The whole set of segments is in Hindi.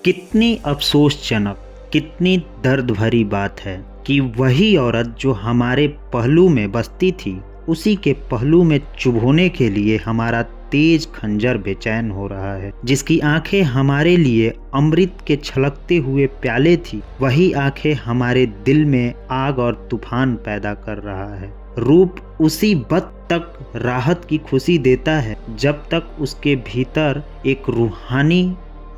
कितनी अफसोसजनक, कितनी दर्द भरी बात है कि वही औरत जो हमारे पहलू में बसती थी, उसी के पहलू में चुभोने के लिए हमारा तेज खंजर बेचैन हो रहा है। जिसकी आंखें हमारे लिए अमृत के छलकते हुए प्याले थी, वही आंखें हमारे दिल में आग और तूफान पैदा कर रहा है। रूप उसी वक्त तक राहत की खुशी देता है जब तक उसके भीतर एक रूहानी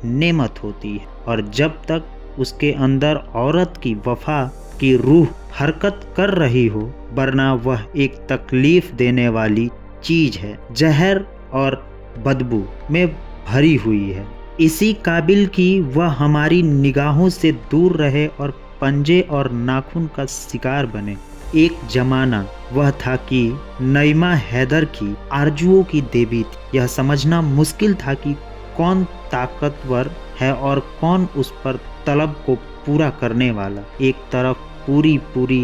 नेमत होती है, और जब तक उसके अंदर औरत की वफा की रूह हरकत कर रही हो, वरना वह एक तकलीफ देने वाली चीज है, जहर और बदबू में भरी हुई है। इसी काबिल की वह हमारी निगाहों से दूर रहे और पंजे और नाखून का शिकार बने। एक जमाना वह था कि नईमा हैदर की आरजुओं की देवी थी। यह समझना मुश्किल था कि कौन ताकतवर है और कौन उस पर तलब को पूरा करने वाला। एक तरफ पूरी पूरी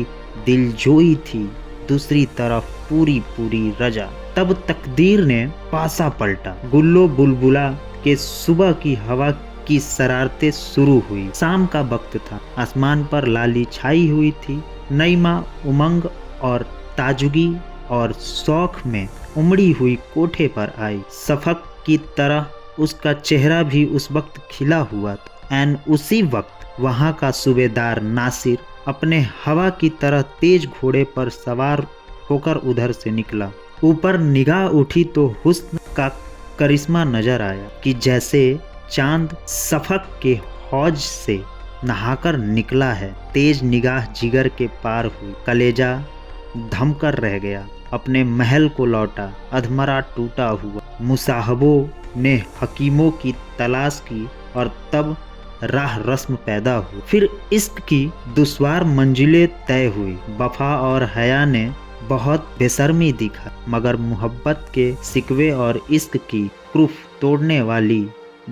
दिलजोई थी, दूसरी तरफ पूरी पूरी रजा। तब तकदीर ने पासा पलटा। गुल्लो बुलबुला के सुबह की हवा की शरारतें शुरू हुई। शाम का वक्त था, आसमान पर लाली छाई हुई थी। नईमा उमंग और ताजुगी और शौक में उमड़ी हुई कोठे पर आई। शफक की तरह उसका चेहरा भी उस वक्त खिला हुआ था। एन उसी वक्त वहाँ का सूबेदार नासिर अपने हवा की तरह तेज घोड़े पर सवार होकर उधर से निकला। ऊपर निगाह उठी तो हुस्न का करिश्मा नजर आया कि जैसे चांद शफक के हौज से नहाकर निकला है। तेज निगाह जिगर के पार हुई, कलेजा धमकर रह गया। अपने महल को लौटा, अधमरा टूटा हुआ। मुसाहबों ने हकीमों की तलाश की और तब राह रस्म पैदा हुई। फिर इश्क की दुश्वार मंजिलें तय हुई। वफा और हया ने बहुत बेशर्मी दिखा, मगर मोहब्बत के सिकवे और इश्क की प्रूफ तोड़ने वाली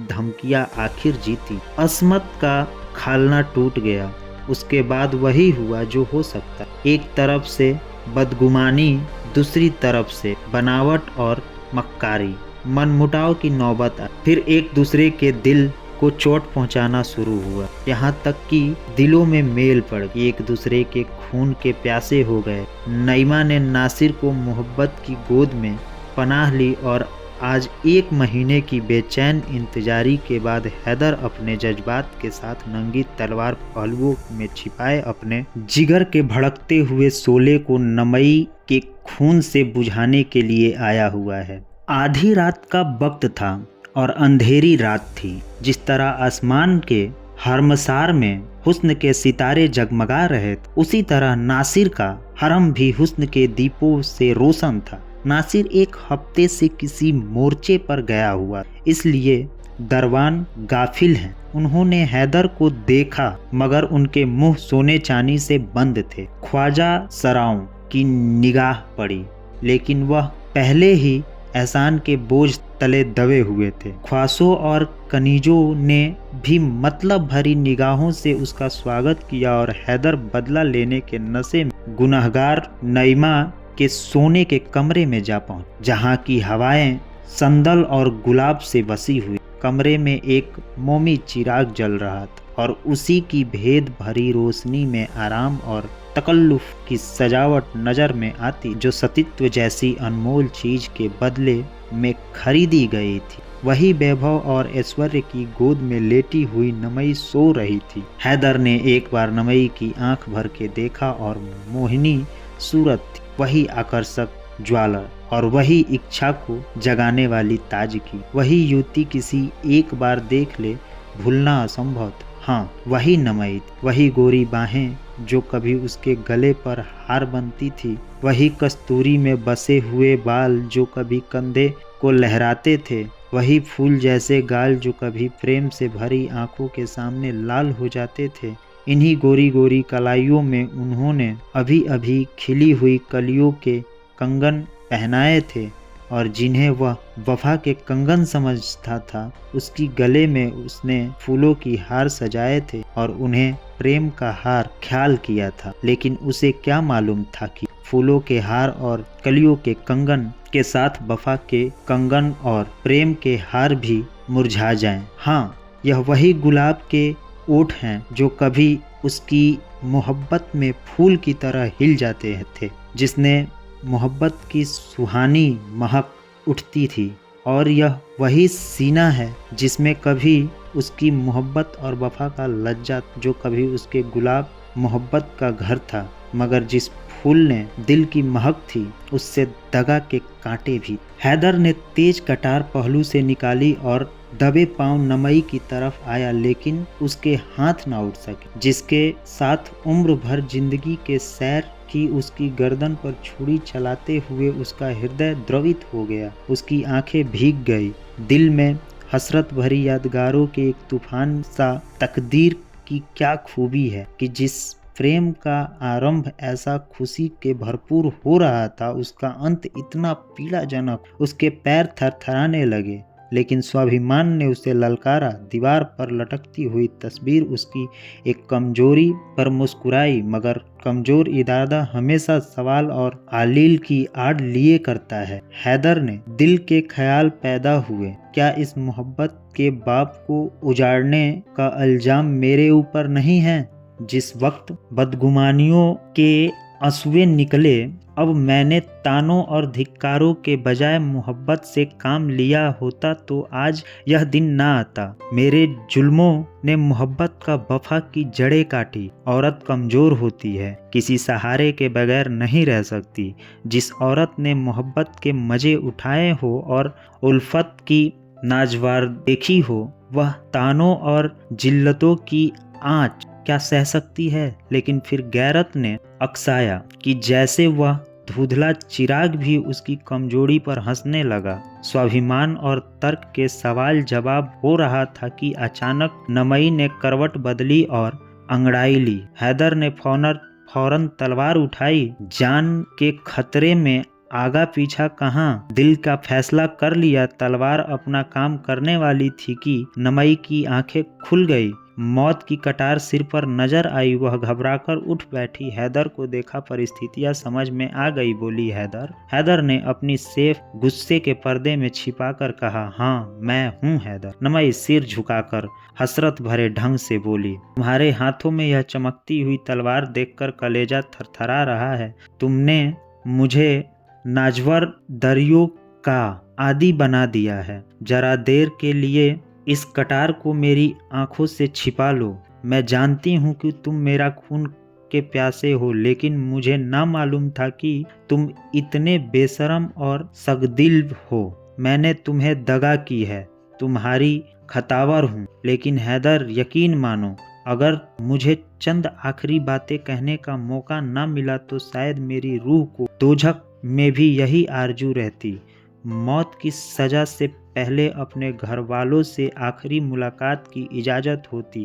धमकियां आखिर जीती। अस्मत का खालना टूट गया। उसके बाद वही हुआ जो हो सकता। एक तरफ से बदगुमानी, दूसरी तरफ से बनावट और मक्कारी। मनमुटाव की नौबत आई। फिर एक दूसरे के दिल को चोट पहुंचाना शुरू हुआ, यहाँ तक कि दिलों में मेल पड़ गई। एक दूसरे के खून के प्यासे हो गए। नईमा ने नासिर को मोहब्बत की गोद में पनाह ली और आज 1 महीने की बेचैन इंतजारी के बाद हैदर अपने जज्बात के साथ नंगी तलवार पहलुओं में छिपाए अपने जिगर के भड़कते हुए शोले को नमई के खून से बुझाने के लिए आया हुआ है। आधी रात का वक्त था और अंधेरी रात थी। जिस तरह आसमान के हरमसार में हुस्न के सितारे जगमगा रहे थे, उसी तरह नासिर का हरम भी हुस्न के दीपों से रोशन था। नासिर 1 हफ्ते से किसी मोर्चे पर गया हुआ, इसलिए दरवान गाफिल हैं। उन्होंने हैदर को देखा, मगर उनके मुंह सोने चांदी से बंद थे। ख्वाजा सराओं की निगाह पड़ी, लेकिन वह पहले ही एहसान के बोझ तले दबे हुए थे। ख्वासों और कनीजों ने भी मतलब भरी निगाहों से उसका स्वागत किया और हैदर बदला लेने के नशे में गुनहगार नईमा के सोने के कमरे में जा पहुंच, जहां की हवाएं संदल और गुलाब से बसी हुई। कमरे में एक मोमी चिराग जल रहा था और उसी की भेद भरी रोशनी में आराम और तकल्लुफ की सजावट नजर में आती, जो सतीत्व जैसी अनमोल चीज के बदले में खरीदी गई थी। वही वैभव और ऐश्वर्य की गोद में लेटी हुई नमई सो रही थी। हैदर ने एक बार नमई की आंख भर के देखा और मोहिनी सूरत थी, वही आकर्षक ज्वालर और वही इच्छा को जगाने वाली ताजगी। वही युवती किसी एक बार देख ले भूलना असंभव था। हाँ, वही नमई, वही गोरी बाहें जो कभी उसके गले पर हार बनती थी, वही कस्तूरी में बसे हुए बाल जो कभी कंधे को लहराते थे, वही फूल जैसे गाल जो कभी प्रेम से भरी आंखों के सामने लाल हो जाते थे। इन्हीं गोरी गोरी कलाइयों में उन्होंने अभी अभी खिली हुई कलियों के कंगन पहनाए थे, और जिन्हें वह वफा के कंगन समझता था, उसकी गले में उसने फूलों की हार सजाए थे और उन्हें प्रेम का हार ख्याल किया था। लेकिन उसे क्या मालूम था कि फूलों के हार और कलियों के कंगन के साथ वफा के कंगन और प्रेम के हार भी मुरझा जाएं। हाँ, यह वही गुलाब के ओठ हैं जो कभी उसकी मोहब्बत में फूल की तरह हिल जाते थे, जिसने मोहब्बत की सुहानी महक उठती थी। और यह वही सीना है जिसमें कभी उसकी मोहब्बत और वफा का लज्जा, जो कभी उसके गुलाब मोहब्बत का घर था, मगर जिस फूल ने दिल की महक थी उससे दगा के कांटे भी। हैदर ने तेज कटार पहलू से निकाली और दबे पांव नमई की तरफ आया, लेकिन उसके हाथ ना उठ सके। जिसके साथ उम्र भर जिंदगी के सैर की उसकी गर्दन पर छुरी चलाते हुए उसका हृदय द्रवित हो गया, उसकी आंखें भीग गई। दिल में हसरत भरी यादगारों के एक तूफान सा। तकदीर की क्या खूबी है कि जिस प्रेम का आरंभ ऐसा खुशी के भरपूर हो रहा था, उसका अंत इतना पीड़ाजनक। उसके पैर थरथराने लगे, लेकिन स्वाभिमान ने उसे ललकारा। दीवार पर लटकती हुई तस्वीर उसकी एक कमजोरी पर मुस्कुराई, मगर कमजोर इरादा हमेशा सवाल और आलील की आड़ लिए करता है। हैदर ने दिल के ख्याल पैदा हुए, क्या इस मोहब्बत के बाप को उजाड़ने का इल्जाम मेरे ऊपर नहीं है? जिस वक्त बदगुमानियों के आंसुएं निकले, अब मैंने तानों और धिक्कारों के बजाय मोहब्बत से काम लिया होता तो आज यह दिन ना आता। मेरे जुल्मों ने मोहब्बत का वफा की जड़ें काटी। औरत कमजोर होती है, किसी सहारे के बगैर नहीं रह सकती। जिस औरत ने मोहब्बत के मजे उठाए हो और उल्फत की नाजवार देखी हो, वह तानों और जिल्लतों की आंच क्या सह सकती है? लेकिन फिर गैरत ने अकसाया कि जैसे वह धुंधला चिराग भी उसकी कमजोरी पर हंसने लगा। स्वाभिमान और तर्क के सवाल जवाब हो रहा था कि अचानक नमई ने करवट बदली और अंगड़ाई ली। हैदर ने फौरन तलवार उठाई। जान के खतरे में आगा पीछा कहाँ, दिल का फैसला कर लिया। तलवार अपना काम करने वाली थी कि नमई की आंखें खुल गई। मौत की कटार सिर पर नजर आई। वह घबराकर उठ बैठी। हैदर को देखा, परिस्थितियां समझ में आ गई। बोली, हैदर। हैदर ने अपनी सेफ गुस्से के पर्दे में छिपाकर कहा, हाँ मैं हूँ हैदर। नमई सिर झुकाकर हसरत भरे ढंग से बोली, तुम्हारे हाथों में यह चमकती हुई तलवार देखकर कलेजा थरथरा रहा है। तुमने मुझे नाजवर दरियों का आदी बना दिया है। जरा देर के लिए इस कटार को मेरी आंखों से छिपा लो। मैं जानती हूँ कि तुम मेरा खून के प्यासे हो, लेकिन मुझे ना मालूम था कि तुम इतने बेशरम और सगदिल हो। मैंने तुम्हें दगा की है, तुम्हारी खतावर हूँ। लेकिन हैदर, यकीन मानो, अगर मुझे चंद आखिरी बातें कहने का मौका ना मिला तो शायद मेरी रूह को दोजख में भी यही आरजू रहती। मौत की सजा से पहले अपने घर वालों से आखिरी मुलाकात की इजाज़त होती।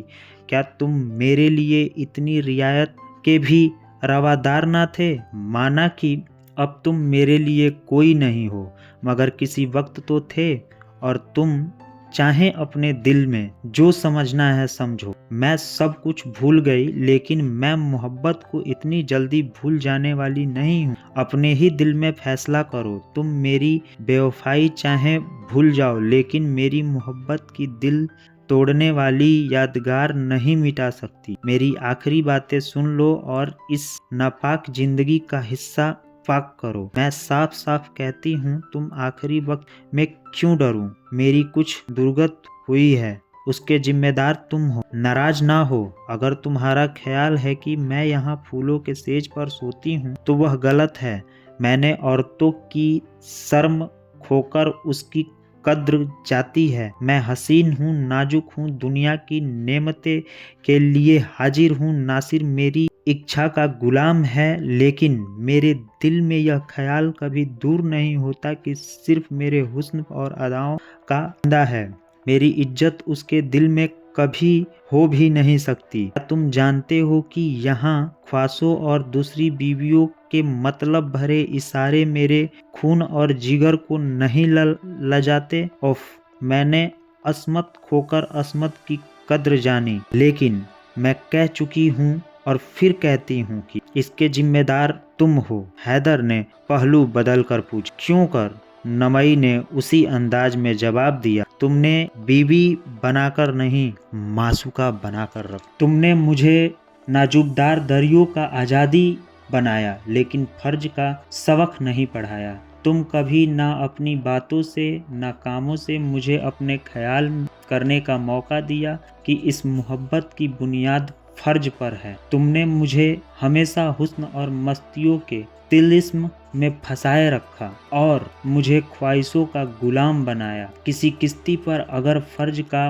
क्या तुम मेरे लिए इतनी रियायत के भी रवादार ना थे? माना कि अब तुम मेरे लिए कोई नहीं हो, मगर किसी वक्त तो थे। और तुम चाहे अपने दिल में जो समझना है समझो। मैं सब कुछ भूल गई, लेकिन मैं मोहब्बत को इतनी जल्दी भूल जाने वाली नहीं हूँ। अपने ही दिल में फैसला करो। तुम मेरी बेवफाई चाहे भूल जाओ, लेकिन मेरी मोहब्बत की दिल तोड़ने वाली यादगार नहीं मिटा सकती। मेरी आखिरी बातें सुन लो और इस नापाक जिंदगी का हिस्सा पाक करो। मैं साफ साफ कहती हूँ, तुम आखिरी वक्त में क्यों डरूं? मेरी कुछ दुर्गत हुई है, उसके जिम्मेदार तुम हो। नाराज ना हो। अगर तुम्हारा ख्याल है कि मैं यहाँ फूलों के सेज पर सोती हूँ तो वह गलत है। मैंने औरतों की शर्म खोकर उसकी कद्र जाती है। मैं हसीन हूँ, नाजुक हूँ, दुनिया की नेमतें के लिए हाजिर हूँ। नासिर मेरी इच्छा का गुलाम है, लेकिन मेरे दिल में यह ख्याल कभी दूर नहीं होता कि सिर्फ मेरे हुस्न और अदाओं का बंदा है। मेरी इज्जत उसके दिल में कभी हो भी नहीं सकती। तुम जानते हो कि यहाँ ख्वासों और दूसरी बीवियों के मतलब भरे इशारे मेरे खून और जिगर को नहीं लजाते। उफ, मैंने असमत खोकर असमत की कद्र जानी, लेकिन मैं कह चुकी हूँ और फिर कहती हूँ कि इसके जिम्मेदार तुम हो। हैदर ने पहलू बदल कर पूछा, क्यों कर? नमई ने उसी अंदाज में जवाब दिया, तुमने बीवी बनाकर नहीं, मासूका बनाकर रख। तुमने मुझे नाजुबदार दरियों का आज़ादी बनाया, लेकिन फर्ज का सबक नहीं पढ़ाया। तुम कभी ना अपनी बातों से ना कामों से मुझे अपने ख्याल करने का मौका दिया कि इस मोहब्बत की बुनियाद फर्ज पर है। तुमने मुझे हमेशा हुस्न और मस्तियों के तिलिस्म में फंसाए रखा और मुझे ख्वाहिशों का गुलाम बनाया। किसी किश्ती पर अगर फर्ज का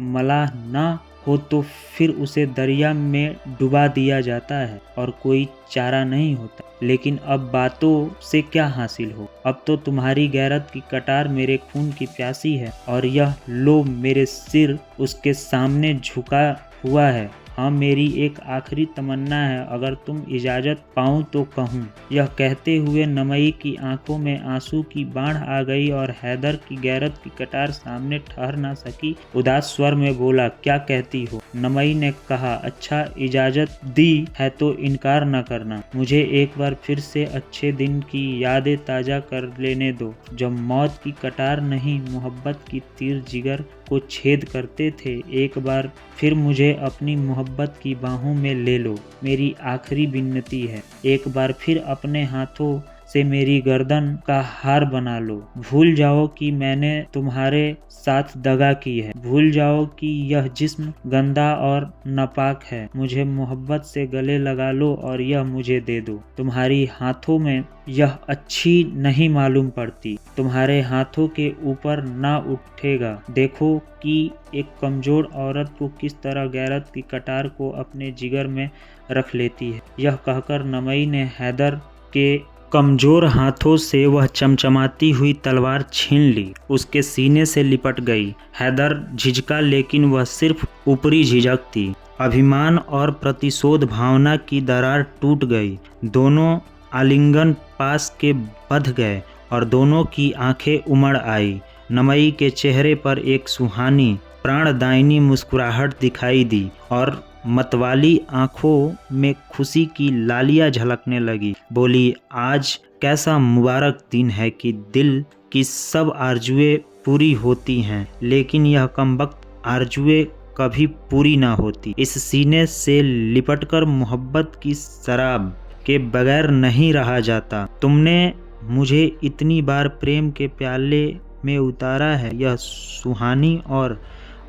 मलाह ना हो तो फिर उसे दरिया में डुबा दिया जाता है और कोई चारा नहीं होता। लेकिन अब बातों से क्या हासिल हो? अब तो तुम्हारी गैरत की कटार मेरे खून की प्यासी है और यह लो मेरे सिर उसके सामने झुका हुआ है। हाँ, मेरी एक आखिरी तमन्ना है, अगर तुम इजाज़त पाऊँ तो कहूँ। यह कहते हुए नमई की आंखों में आंसू की बाढ़ आ गई और हैदर की गैरत की कटार सामने ठहर ना सकी। उदास स्वर में बोला, क्या कहती हो? नमई ने कहा, अच्छा, इजाज़त दी है तो इनकार न करना। मुझे एक बार फिर से अच्छे दिन की यादें ताज़ा कर लेने दो, जब मौत की कटार नहीं मोहब्बत की तीर जिगर को छेद करते थे। एक बार फिर मुझे अपनी मोहब्बत की बाहों में ले लो, मेरी आखिरी विनती है। एक बार फिर अपने हाथों से मेरी गर्दन का हार बना लो। भूल जाओ कि मैंने तुम्हारे साथ दगा की है। भूल जाओ कि यह जिस्म गंदा और नापाक है। मुझे मोहब्बत से गले लगा लो और यह मुझे दे दो। तुम्हारी हाथों में यह अच्छी नहीं मालूम पड़ती, तुम्हारे हाथों के ऊपर ना उठेगा। देखो कि एक कमजोर औरत को किस तरह गैरत की कटार को अपने जिगर में रख लेती है। यह कहकर नमई ने हैदर के कमजोर हाथों से वह चमचमाती हुई तलवार छीन ली, उसके सीने से लिपट गई। हैदर झिझका, लेकिन वह सिर्फ ऊपरी झिझक थी। अभिमान और प्रतिशोध भावना की दरार टूट गई। दोनों आलिंगन पास के बंध गए और दोनों की आंखें उमड़ आई। नमई के चेहरे पर एक सुहानी प्राणदायिनी मुस्कुराहट दिखाई दी और मतवाली आंखों में खुशी की लालियां झलकने लगी। बोली, आज कैसा मुबारक दिन है कि दिल की सब आरजुएं पूरी होती हैं, लेकिन यह कमबख्त आरजुएं कभी पूरी ना होती। इस सीने से लिपटकर मोहब्बत की शराब के बगैर नहीं रहा जाता। तुमने मुझे इतनी बार प्रेम के प्याले में उतारा है, यह सुहानी और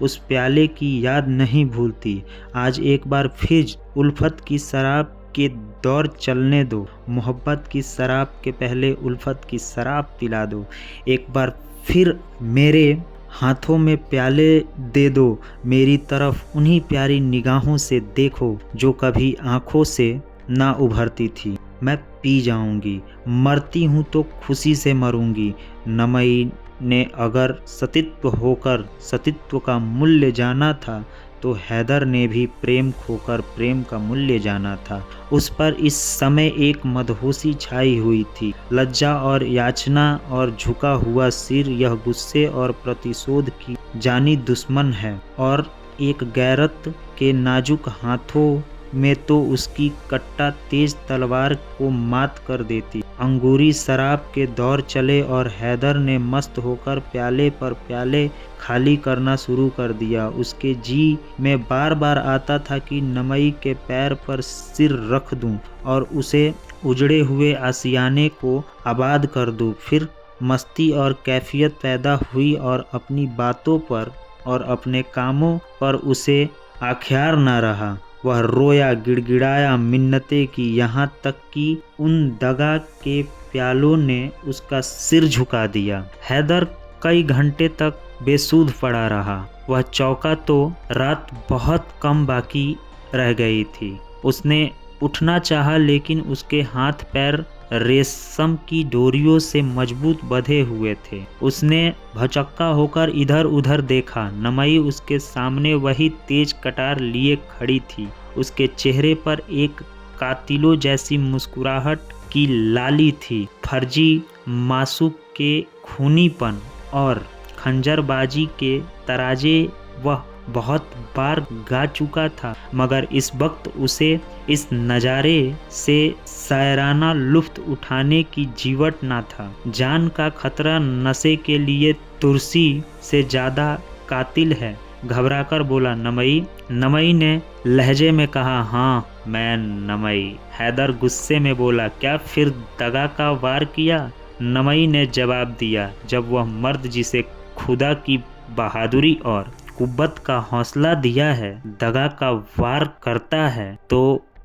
उस प्याले की याद नहीं भूलती। आज एक बार फिर उल्फत की शराब के दौर चलने दो। मोहब्बत की शराब के पहले उल्फत की शराब पिला दो। एक बार फिर मेरे हाथों में प्याले दे दो। मेरी तरफ उन्हीं प्यारी निगाहों से देखो जो कभी आंखों से ना उभरती थी। मैं पी जाऊंगी, मरती हूँ तो खुशी से मरूंगी। नमई ने अगर सतीत्व होकर सतीत्व का मूल्य जाना था तो हैदर ने भी प्रेम खोकर प्रेम का मूल्य जाना था। उस पर इस समय एक मदहोशी छाई हुई थी, लज्जा और याचना और झुका हुआ सिर। यह गुस्से और प्रतिशोध की जानी दुश्मन है और एक गैरत के नाजुक हाथों में तो उसकी कट्टा तेज तलवार को मात कर देती। अंगूरी शराब के दौर चले और हैदर ने मस्त होकर प्याले पर प्याले खाली करना शुरू कर दिया। उसके जी में बार बार आता था कि नमई के पैर पर सिर रख दूं और उसे उजड़े हुए आशियाने को आबाद कर दूं। फिर मस्ती और कैफियत पैदा हुई और अपनी बातों पर और अपने कामों पर उसे आख्यार न रहा। वह रोया, गिड़गिड़ाया, मिन्नतें की, यहाँ तक कि उन दगा के प्यालों ने उसका सिर झुका दिया। हैदर कई घंटे तक बेसुध पड़ा रहा। वह चौंका तो रात बहुत कम बाकी रह गई थी। उसने उठना चाहा, लेकिन उसके हाथ पैर रेशम की डोरियों से मजबूत बंधे हुए थे। उसने भौचक्का होकर इधर उधर देखा। नमई उसके सामने वही तेज कटार लिए खड़ी थी। उसके चेहरे पर एक कातिलों जैसी मुस्कुराहट की लाली थी। फर्जी मासूक के खूनीपन और खंजरबाजी के तराजे वह बहुत बार गा चुका था, मगर इस वक्त उसे इस नज़ारे से शायराना लुत्फ़ उठाने की जीवट ना था। जान का खतरा नशे के लिए तुलसी से ज़्यादा कातिल है। घबराकर बोला, नमई। नमई ने लहजे में कहा, हाँ मैं नमई। हैदर गुस्से में बोला, क्या फिर दगा का वार किया? नमई ने जवाब दिया, जब वह मर्द जिसे खुदा की बहादुरी और कुव्वत का हौसला दिया है दगा का वार करता है तो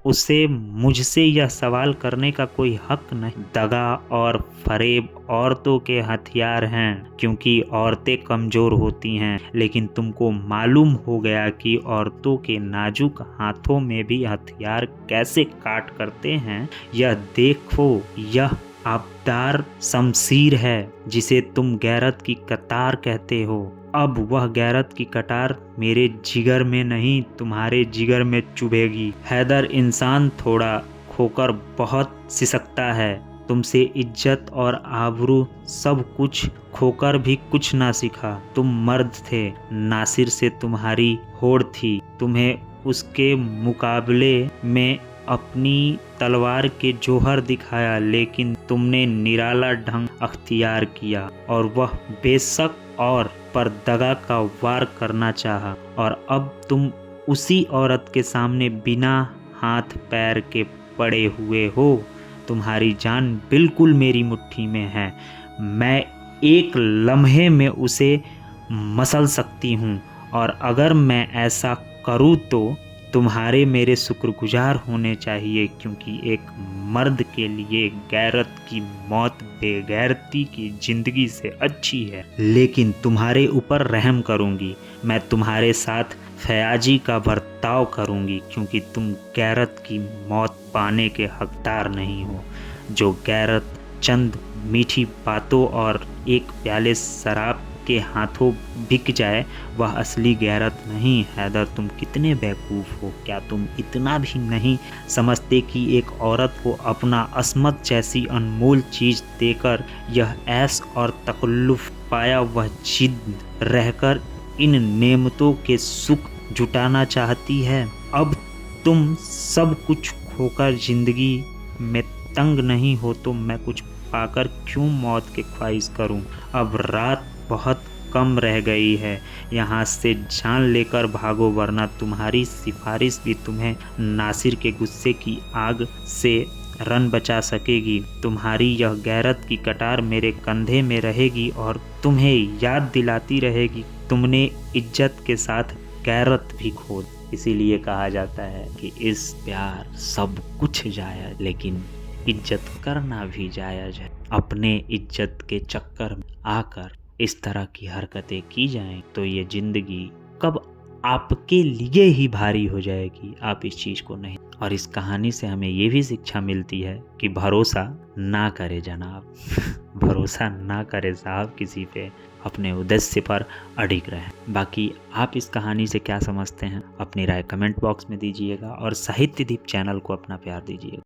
उसे मुझसे यह सवाल करने का कोई हक नहीं। दगा और फरेब औरतों के हथियार हैं, क्योंकि औरतें कमजोर होती हैं, लेकिन तुमको मालूम हो गया कि औरतों के नाजुक हाथों में भी हथियार कैसे काट करते हैं। यह देखो, यह आबदार शमशीर है जिसे तुम गैरत की कतार कहते हो। अब वह गैरत की कटार मेरे जिगर में नहीं तुम्हारे जिगर में चुभेगी। हैदर इंसान थोड़ा खोकर बहुत सिसकता है। तुमसे इज्जत और आबरू सब कुछ खोकर भी कुछ ना सीखा। तुम मर्द थे, नासिर से तुम्हारी होड़ थी। तुम्हें उसके मुकाबले में अपनी तलवार के जौहर दिखाया, लेकिन तुमने निराला ढंग अख्तियार किया और वह बेशक और पर दगा का वार करना चाहा। और अब तुम उसी औरत के सामने बिना हाथ पैर के पड़े हुए हो। तुम्हारी जान बिल्कुल मेरी मुट्ठी में है। मैं एक लम्हे में उसे मसल सकती हूँ, और अगर मैं ऐसा करूँ तो तुम्हारे मेरे शुक्रगुजार होने चाहिए, क्योंकि एक मर्द के लिए गैरत की मौत बेगैरती की जिंदगी से अच्छी है। लेकिन तुम्हारे ऊपर रहम करूंगी। मैं तुम्हारे साथ फयाजी का बर्ताव करूंगी, क्योंकि तुम गैरत की मौत पाने के हकदार नहीं हो। जो गैरत चंद मीठी बातों और एक प्याले शराब के हाथों बिक जाए, वह असली गैरत नहीं। हैदर, तुम कितने बेवकूफ़ हो। क्या तुम इतना भी नहीं समझते कि एक औरत को अपना अस्मत जैसी अनमोल चीज़ देकर यह ऐश और तकल्लुफ़ पाया वह जिद रहकर इन नेमतों के सुख जुटाना चाहती है? अब तुम सब कुछ खोकर जिंदगी में तंग नहीं हो तो मैं कुछ पाकर क्यों मौत के ख्वाहिश करूं? अब रात बहुत कम रह गई है। यहाँ से जान लेकर भागो, वरना तुम्हारी सिफारिश भी तुम्हें नासिर के गुस्से की आग से रन बचा सकेगी। तुम्हारी यह गैरत की कटार मेरे कंधे में रहेगी और तुम्हें याद दिलाती रहेगी तुमने इज्जत के साथ गैरत भी खो दी। इसीलिए कहा जाता है कि इस प्यार सब कुछ जायज, लेकिन इज्जत करना भी जायज है। अपने इज्जत के चक्कर में आकर इस तरह की हरकतें की जाएं तो ये जिंदगी कब आपके लिए ही भारी हो जाएगी, आप इस चीज़ को नहीं। और इस कहानी से हमें ये भी शिक्षा मिलती है कि भरोसा ना करे जनाब भरोसा ना करे साहब किसी पे, अपने उद्देश्य पर अडिग रहें। बाकी आप इस कहानी से क्या समझते हैं, अपनी राय कमेंट बॉक्स में दीजिएगा और साहित्य दीप चैनल को अपना प्यार दीजिएगा।